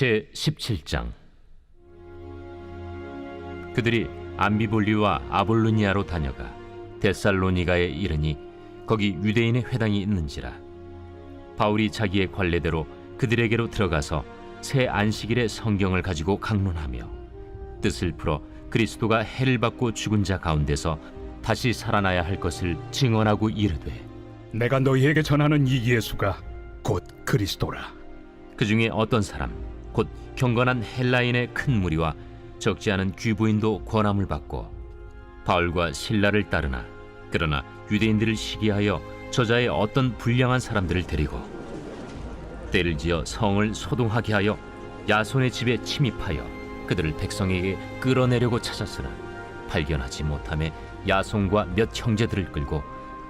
제17장. 그들이 암비볼리와 아볼로니아로 다녀가 데살로니가에 이르니 거기 유대인의 회당이 있는지라. 바울이 자기의 관례대로 그들에게로 들어가서 새 안식일에 성경을 가지고 강론하며 뜻을 풀어 그리스도가 해를 받고 죽은 자 가운데서 다시 살아나야 할 것을 증언하고 이르되, 내가 너희에게 전하는 이 예수가 곧 그리스도라. 그 중에 어떤 사람 곧 경건한 헬라인의 큰 무리와 적지 않은 귀부인도 권함을 받고 바울과 실라를 따르나, 그러나 유대인들을 시기하여 저자의 어떤 불량한 사람들을 데리고 때를 지어 성을 소동하게 하여 야손의 집에 침입하여 그들을 백성에게 끌어내려고 찾았으나 발견하지 못하매 야손과 몇 형제들을 끌고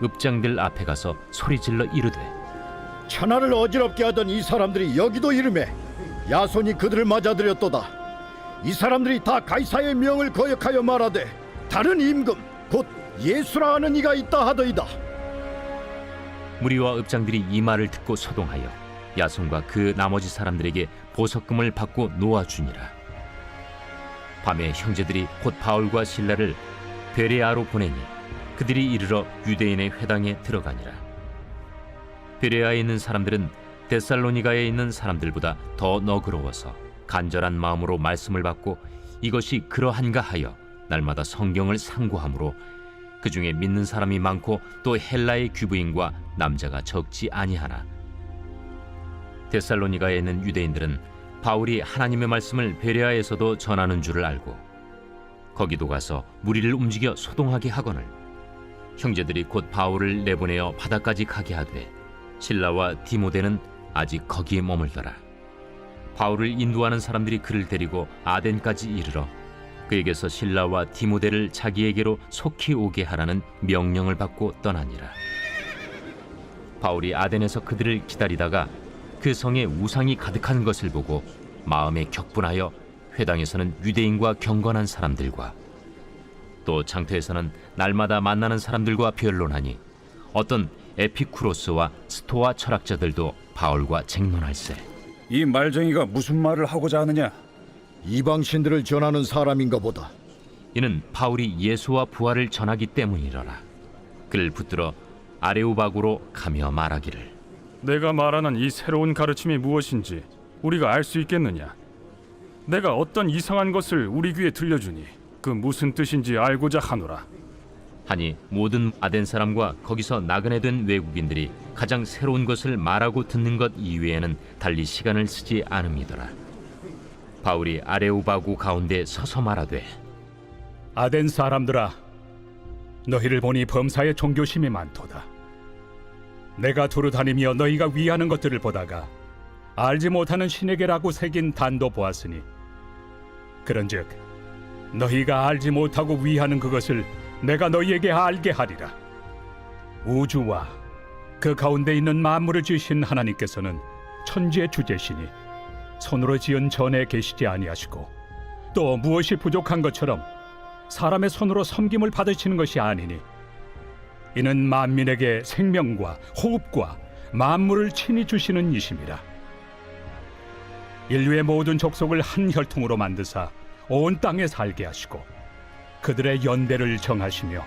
읍장들 앞에 가서 소리질러 이르되, 천하를 어지럽게 하던 이 사람들이 여기도 이르매 야손이 그들을 맞아들였도다. 이 사람들이 다 가이사의 명을 거역하여 말하되 다른 임금 곧 예수라 하는 이가 있다 하더이다. 무리와 읍장들이 이 말을 듣고 소동하여 야손과 그 나머지 사람들에게 보석금을 받고 놓아주니라. 밤에 형제들이 곧 바울과 실라를 베레아로 보내니 그들이 이르러 유대인의 회당에 들어가니라. 베레아에 있는 사람들은 데살로니가에 있는 사람들보다 더 너그러워서 간절한 마음으로 말씀을 받고 이것이 그러한가 하여 날마다 성경을 상고하므로 그 중에 믿는 사람이 많고 또 헬라의 귀부인과 남자가 적지 아니하나, 데살로니가에 있는 유대인들은 바울이 하나님의 말씀을 베레아에서도 전하는 줄을 알고 거기도 가서 무리를 움직여 소동하게 하거늘 형제들이 곧 바울을 내보내어 바다까지 가게 하되 실라와 디모데는 아직 거기에 머물더라. 바울을 인도하는 사람들이 그를 데리고 아덴까지 이르러 그에게서 실라와 디모데를 자기에게로 속히 오게 하라는 명령을 받고 떠나니라. 바울이 아덴에서 그들을 기다리다가 그 성에 우상이 가득한 것을 보고 마음에 격분하여 회당에서는 유대인과 경건한 사람들과 또 장터에서는 날마다 만나는 사람들과 변론하니 어떤 에피쿠로스와 스토아 철학자들도 바울과 쟁론할세. 이 말쟁이가 무슨 말을 하고자 하느냐? 이방신들을 전하는 사람인가 보다. 이는 바울이 예수와 부활을 전하기 때문이러라. 그를 붙들어 아레오바고로 가며 말하기를, 내가 말하는 이 새로운 가르침이 무엇인지 우리가 알 수 있겠느냐? 내가 어떤 이상한 것을 우리 귀에 들려주니 그 무슨 뜻인지 알고자 하노라. 하니 모든 아덴 사람과 거기서 나그네 된 외국인들이 가장 새로운 것을 말하고 듣는 것 이외에는 달리 시간을 쓰지 않음이더라. 바울이 아레오바고 가운데 서서 말하되, 아덴 사람들아, 너희를 보니 범사에 종교심이 많도다. 내가 두루 다니며 너희가 위하는 것들을 보다가 알지 못하는 신에게라고 새긴 단도 보았으니, 그런즉 너희가 알지 못하고 위하는 그것을 내가 너희에게 알게 하리라. 우주와 그 가운데 있는 만물을 지으신 하나님께서는 천지의 주제시니 손으로 지은 전에 계시지 아니하시고 또 무엇이 부족한 것처럼 사람의 손으로 섬김을 받으시는 것이 아니니, 이는 만민에게 생명과 호흡과 만물을 친히 주시는 이심이라. 인류의 모든 족속을 한 혈통으로 만드사 온 땅에 살게 하시고 그들의 연대를 정하시며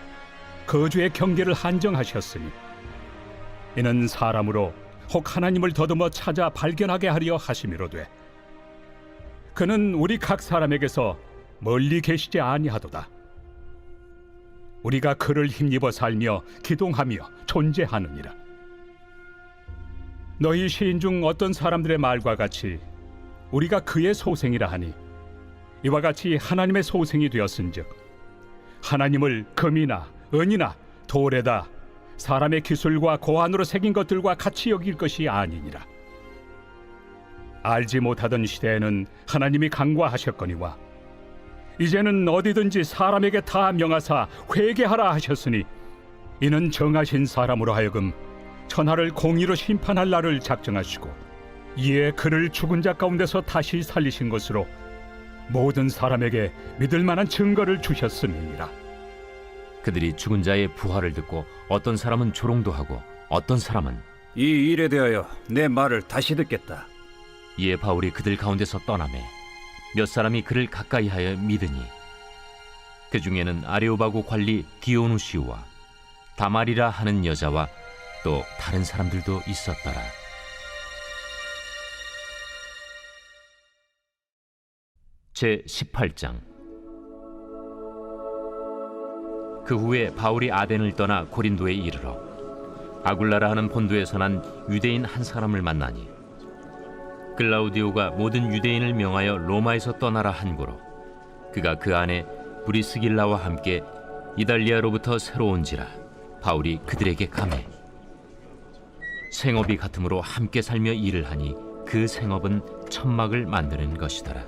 거주의 경계를 한정하셨으니, 이는 사람으로 혹 하나님을 더듬어 찾아 발견하게 하려 하심이로되 그는 우리 각 사람에게서 멀리 계시지 아니하도다. 우리가 그를 힘입어 살며 기동하며 존재하느니라. 너희 시인 중 어떤 사람들의 말과 같이 우리가 그의 소생이라 하니, 이와 같이 하나님의 소생이 되었은즉 하나님을 금이나 은이나 돌에다 사람의 기술과 고안으로 새긴 것들과 같이 여길 것이 아니니라. 알지 못하던 시대에는 하나님이 강구하셨거니와 이제는 어디든지 사람에게 다 명하사 회개하라 하셨으니, 이는 정하신 사람으로 하여금 천하를 공의로 심판할 날을 작정하시고 이에 그를 죽은 자 가운데서 다시 살리신 것으로 모든 사람에게 믿을 만한 증거를 주셨음이니라. 그들이 죽은 자의 부활을 듣고 어떤 사람은 조롱도 하고 어떤 사람은 이 일에 대하여 내 말을 다시 듣겠다. 이에 바울이 그들 가운데서 떠나매 몇 사람이 그를 가까이하여 믿으니 그 중에는 아레오바고 관리 디오누시우와 다말이라 하는 여자와 또 다른 사람들도 있었더라. 제 18장. 그 후에 바울이 아덴을 떠나 고린도에 이르러 아굴라라 하는 본도에서 난 유대인 한 사람을 만나니 글라우디오가 모든 유대인을 명하여 로마에서 떠나라 한고로 그가 그 안에 브리스길라와 함께 이달리아로부터 새로 온지라 바울이 그들에게 가매 생업이 같으므로 함께 살며 일을 하니 그 생업은 천막을 만드는 것이더라.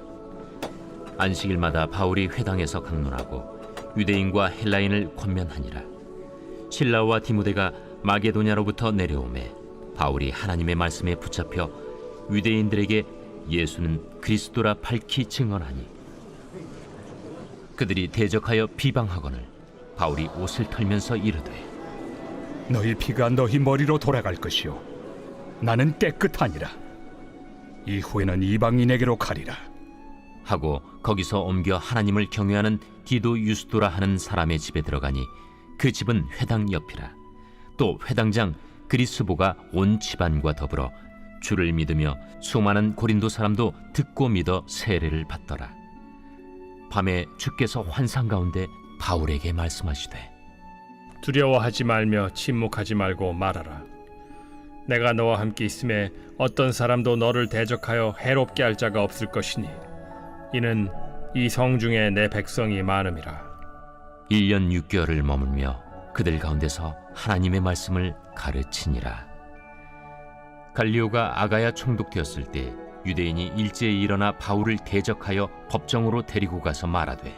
안식일마다 바울이 회당에서 강론하고 유대인과 헬라인을 권면하니라. 실라와 디모데가 마게도냐로부터 내려오매 바울이 하나님의 말씀에 붙잡혀 유대인들에게 예수는 그리스도라 밝히 증언하니 그들이 대적하여 비방하거늘 바울이 옷을 털면서 이르되 너희 피가 너희 머리로 돌아갈 것이요 나는 깨끗하니라. 이후에는 이방인에게로 가리라. 하고 거기서 옮겨 하나님을 경외하는 디도 유스도라 하는 사람의 집에 들어가니 그 집은 회당 옆이라. 또 회당장 그리스보가 온 집안과 더불어 주를 믿으며 수많은 고린도 사람도 듣고 믿어 세례를 받더라. 밤에 주께서 환상 가운데 바울에게 말씀하시되 두려워하지 말며 침묵하지 말고 말하라. 내가 너와 함께 있음에 어떤 사람도 너를 대적하여 해롭게 할 자가 없을 것이니 이는 이 성 중에 내 백성이 많음이라. 1년 6개월을 머물며 그들 가운데서 하나님의 말씀을 가르치니라. 갈리오가 아가야 총독되었을 때 유대인이 일제히 일어나 바울을 대적하여 법정으로 데리고 가서 말하되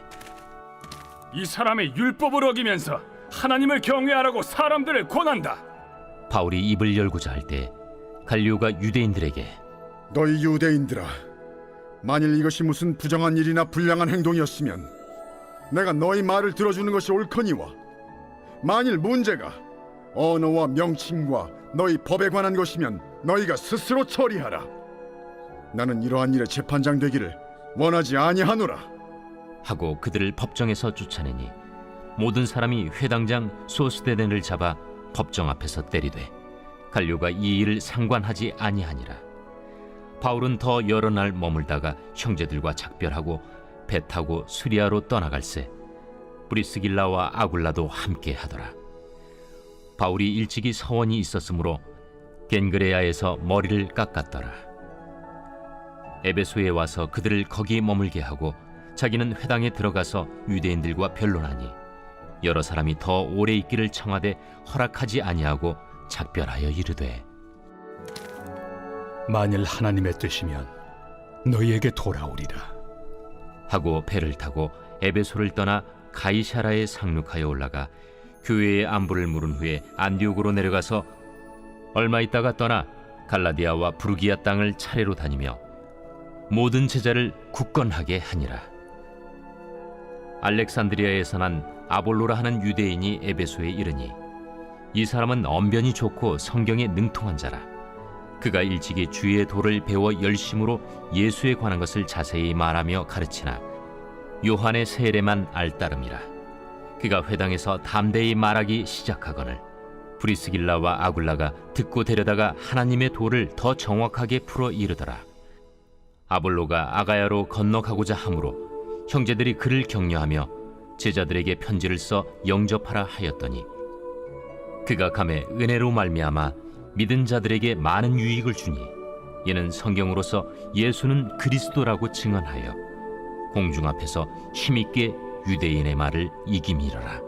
이 사람의 율법을 어기면서 하나님을 경외하라고 사람들을 권한다. 바울이 입을 열고자 할 때 갈리오가 유대인들에게 너희 유대인들아, 만일 이것이 무슨 부정한 일이나 불량한 행동이었으면 내가 너희 말을 들어주는 것이 옳거니와 만일 문제가 언어와 명칭과 너희 법에 관한 것이면 너희가 스스로 처리하라. 나는 이러한 일에 재판장 되기를 원하지 아니하노라. 하고 그들을 법정에서 쫓아내니 모든 사람이 회당장 소스데넨을 잡아 법정 앞에서 때리되 갈료가 이 일을 상관하지 아니하니라. 바울은 더 여러 날 머물다가 형제들과 작별하고 배 타고 수리아로 떠나갈새 브리스길라와 아굴라도 함께 하더라. 바울이 일찍이 서원이 있었으므로 겐그레아에서 머리를 깎았더라. 에베소에 와서 그들을 거기 머물게 하고 자기는 회당에 들어가서 유대인들과 변론하니 여러 사람이 더 오래 있기를 청하되 허락하지 아니하고 작별하여 이르되 만일 하나님의 뜻이면 너희에게 돌아오리라. 하고 배를 타고 에베소를 떠나 가이사라에 상륙하여 올라가 교회의 안부를 물은 후에 안디옥으로 내려가서 얼마 있다가 떠나 갈라디아와 부르기아 땅을 차례로 다니며 모든 제자를 굳건하게 하니라. 알렉산드리아에서 난 아볼로라 하는 유대인이 에베소에 이르니 이 사람은 언변이 좋고 성경에 능통한 자라. 그가 일찍이 주의 도를 배워 열심으로 예수에 관한 것을 자세히 말하며 가르치나 요한의 세례만 알따름이라. 그가 회당에서 담대히 말하기 시작하거늘 브리스길라와 아굴라가 듣고 데려다가 하나님의 도를 더 정확하게 풀어 이르더라. 아볼로가 아가야로 건너가고자 하므로 형제들이 그를 격려하며 제자들에게 편지를 써 영접하라 하였더니 그가 감에 은혜로 말미암아 믿은 자들에게 많은 유익을 주니 이는 성경으로서 예수는 그리스도라고 증언하여 공중 앞에서 힘있게 유대인의 말을 이기미러라.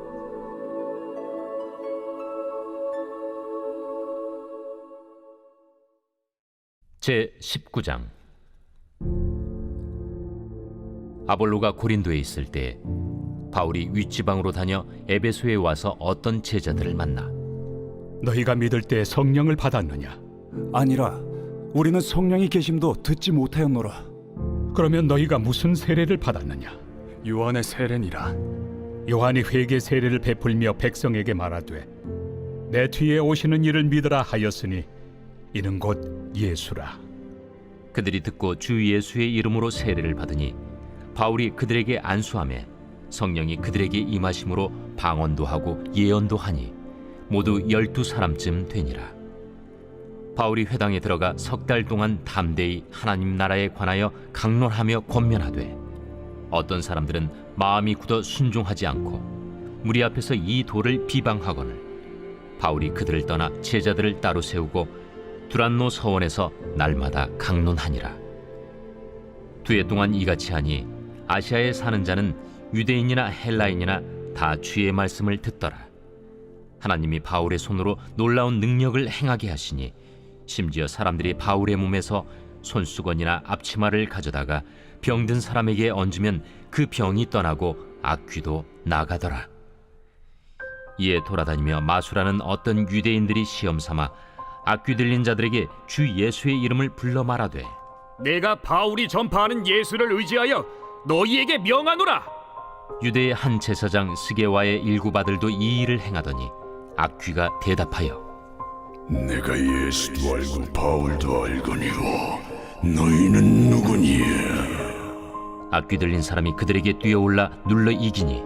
제 19장. 아볼로가 고린도에 있을 때 바울이 윗지방으로 다녀 에베소에 와서 어떤 제자들을 만나 너희가 믿을 때 성령을 받았느냐? 아니라 우리는 성령이 계심도 듣지 못하였노라. 그러면 너희가 무슨 세례를 받았느냐? 요한의 세례니라. 요한이 회개 세례를 베풀며 백성에게 말하되 내 뒤에 오시는 이를 믿으라 하였으니 이는 곧 예수라. 그들이 듣고 주 예수의 이름으로 세례를 받으니 바울이 그들에게 안수하매 성령이 그들에게 임하심으로 방언도 하고 예언도 하니 모두 12사람쯤 되니라. 바울이 회당에 들어가 석 달 동안 담대히 하나님 나라에 관하여 강론하며 권면하되 어떤 사람들은 마음이 굳어 순종하지 않고 무리 앞에서 이 도를 비방하거늘 바울이 그들을 떠나 제자들을 따로 세우고 두란노 서원에서 날마다 강론하니라. 2해 동안 이같이 하니 아시아에 사는 자는 유대인이나 헬라인이나 다 주의 말씀을 듣더라. 하나님이 바울의 손으로 놀라운 능력을 행하게 하시니 심지어 사람들이 바울의 몸에서 손수건이나 앞치마를 가져다가 병든 사람에게 얹으면 그 병이 떠나고 악귀도 나가더라. 이에 돌아다니며 마술하는 어떤 유대인들이 시험 삼아 악귀 들린 자들에게 주 예수의 이름을 불러 말하되 내가 바울이 전파하는 예수를 의지하여 너희에게 명하노라. 유대의 한 제사장 스게와의 일곱 아들도 이 일을 행하더니 악귀가 대답하여 내가 예수도 알고 바울도 알거니와 너희는 누구니야? 악귀 들린 사람이 그들에게 뛰어올라 눌러 이기니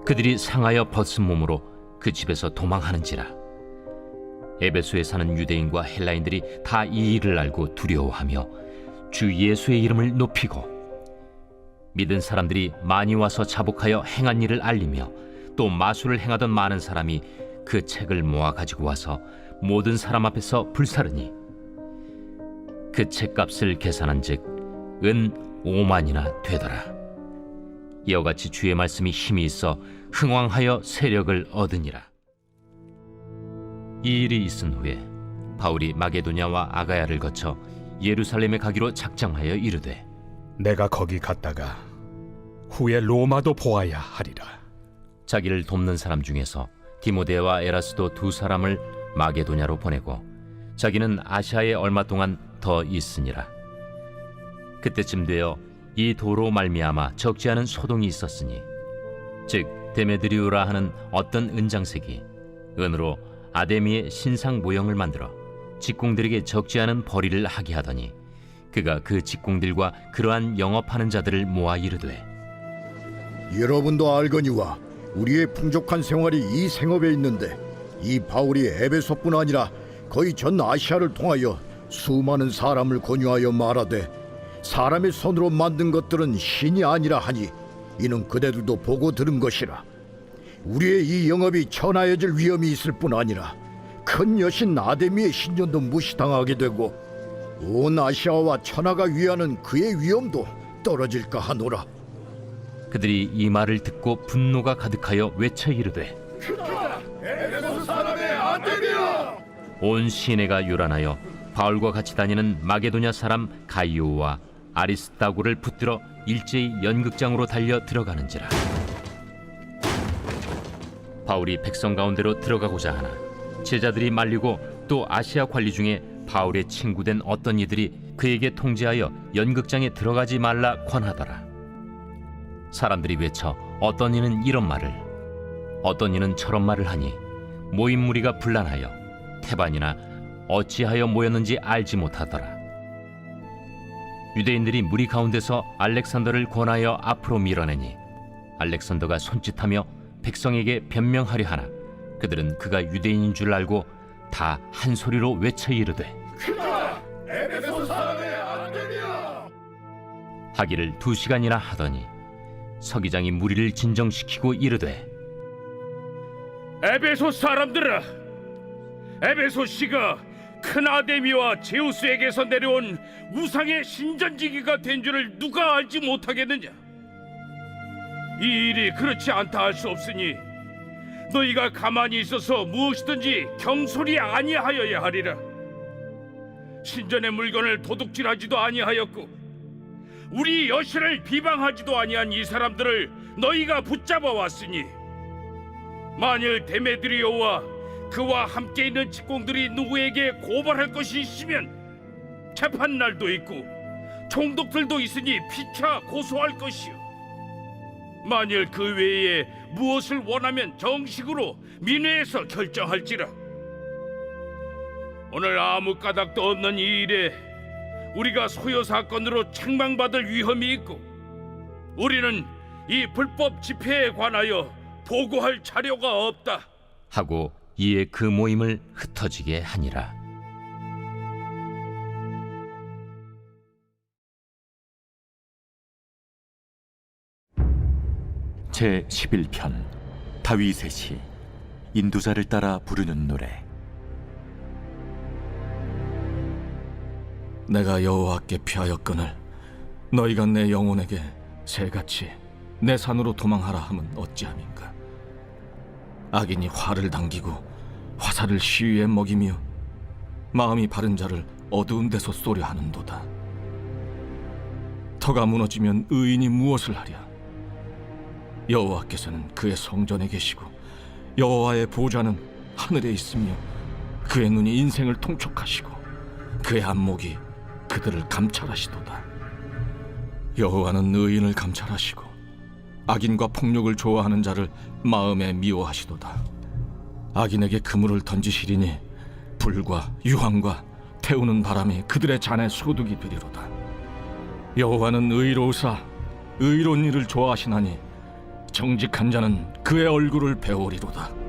그들이 상하여 벗은 몸으로 그 집에서 도망하는지라. 에베소에 사는 유대인과 헬라인들이 다 이 일을 알고 두려워하며 주 예수의 이름을 높이고 믿은 사람들이 많이 와서 자복하여 행한 일을 알리며 또 마술을 행하던 많은 사람이 그 책을 모아 가지고 와서 모든 사람 앞에서 불사르니 그 책값을 계산한즉 은 5만이나 되더라. 이와 같이 주의 말씀이 힘이 있어 흥왕하여 세력을 얻으니라. 이 일이 있은 후에 바울이 마게도냐와 아가야를 거쳐 예루살렘에 가기로 작정하여 이르되 내가 거기 갔다가 후에 로마도 보아야 하리라. 자기를 돕는 사람 중에서 디모데와 에라스도 2사람을 마게도냐로 보내고 자기는 아시아에 얼마 동안 더 있으니라. 그때쯤 되어 이 도로 말미암아 적지 않은 소동이 있었으니 즉 데메드리우라 하는 어떤 은장색이 은으로 아데미의 신상 모형을 만들어 직공들에게 적지 않은 벌이를 하게 하더니 그가 그 직공들과 그러한 영업하는 자들을 모아 이르되 여러분도 알거니와 우리의 풍족한 생활이 이 생업에 있는데 이 바울이 에베소뿐 아니라 거의 전 아시아를 통하여 수많은 사람을 권유하여 말하되 사람의 손으로 만든 것들은 신이 아니라 하니 이는 그대들도 보고 들은 것이라. 우리의 이 영업이 천하여질 위험이 있을 뿐 아니라 큰 여신 아데미의 신전도 무시당하게 되고 온 아시아와 천하가 위하는 그의 위엄도 떨어질까 하노라. 그들이 이 말을 듣고 분노가 가득하여 외쳐 이르되 온 시내가 요란하여 바울과 같이 다니는 마게도냐 사람 가이오와 아리스다고를 붙들어 일제히 연극장으로 달려 들어가는지라. 바울이 백성 가운데로 들어가고자 하나 제자들이 말리고 또 아시아 관리 중에 바울의 친구된 어떤 이들이 그에게 통지하여 연극장에 들어가지 말라 권하더라. 사람들이 외쳐 어떤 이는 이런 말을 어떤 이는 저런 말을 하니 모인 무리가 분란하여 태반이나 어찌하여 모였는지 알지 못하더라. 유대인들이 무리 가운데서 알렉산더를 권하여 앞으로 밀어내니 알렉산더가 손짓하며 백성에게 변명하려 하나 그들은 그가 유대인인 줄 알고 다 한 소리로 외쳐 이르되 하기를 2시간이나 하더니 서기장이 무리를 진정시키고 이르되 에베소 사람들아, 에베소 씨가 큰 아데미와 제우스에게서 내려온 우상의 신전지기가 된 줄을 누가 알지 못하겠느냐? 이 일이 그렇지 않다 할 수 없으니 너희가 가만히 있어서 무엇이든지 경솔히 아니하여야 하리라. 신전의 물건을 도둑질하지도 아니하였고 우리 여신을 비방하지도 아니한 이 사람들을 너희가 붙잡아 왔으니 만일 데메드리오와 그와 함께 있는 직공들이 누구에게 고발할 것이 있으면 재판날도 있고 총독들도 있으니 피차 고소할 것이요 만일 그 외에 무엇을 원하면 정식으로 민회에서 결정할지라. 오늘 아무 까닭도 없는 이 일에 우리가 소요 사건으로 책망받을 위험이 있고 우리는 이 불법 집회에 관하여 보고할 자료가 없다 하고 이에 그 모임을 흩어지게 하니라. 제 11편 다윗의 시 인도자를 따라 부르는 노래. 내가 여호와께 피하였거늘 너희가 내 영혼에게 새같이 내 산으로 도망하라 함은 어찌함인가. 악인이 활을 당기고 화살을 시위에 먹이며 마음이 바른 자를 어두운 데서 쏘려 하는도다. 터가 무너지면 의인이 무엇을 하랴. 여호와께서는 그의 성전에 계시고 여호와의 보좌는 하늘에 있으며 그의 눈이 인생을 통촉하시고 그의 안목이 그들을 감찰하시도다. 여호와는 의인을 감찰하시고 악인과 폭력을 좋아하는 자를 마음에 미워하시도다. 악인에게 그물을 던지시리니 불과 유황과 태우는 바람이 그들의 잔에 소득이 되리로다. 여호와는 의로우사 의로운 일을 좋아하시나니 정직한 자는 그의 얼굴을 배우리로다.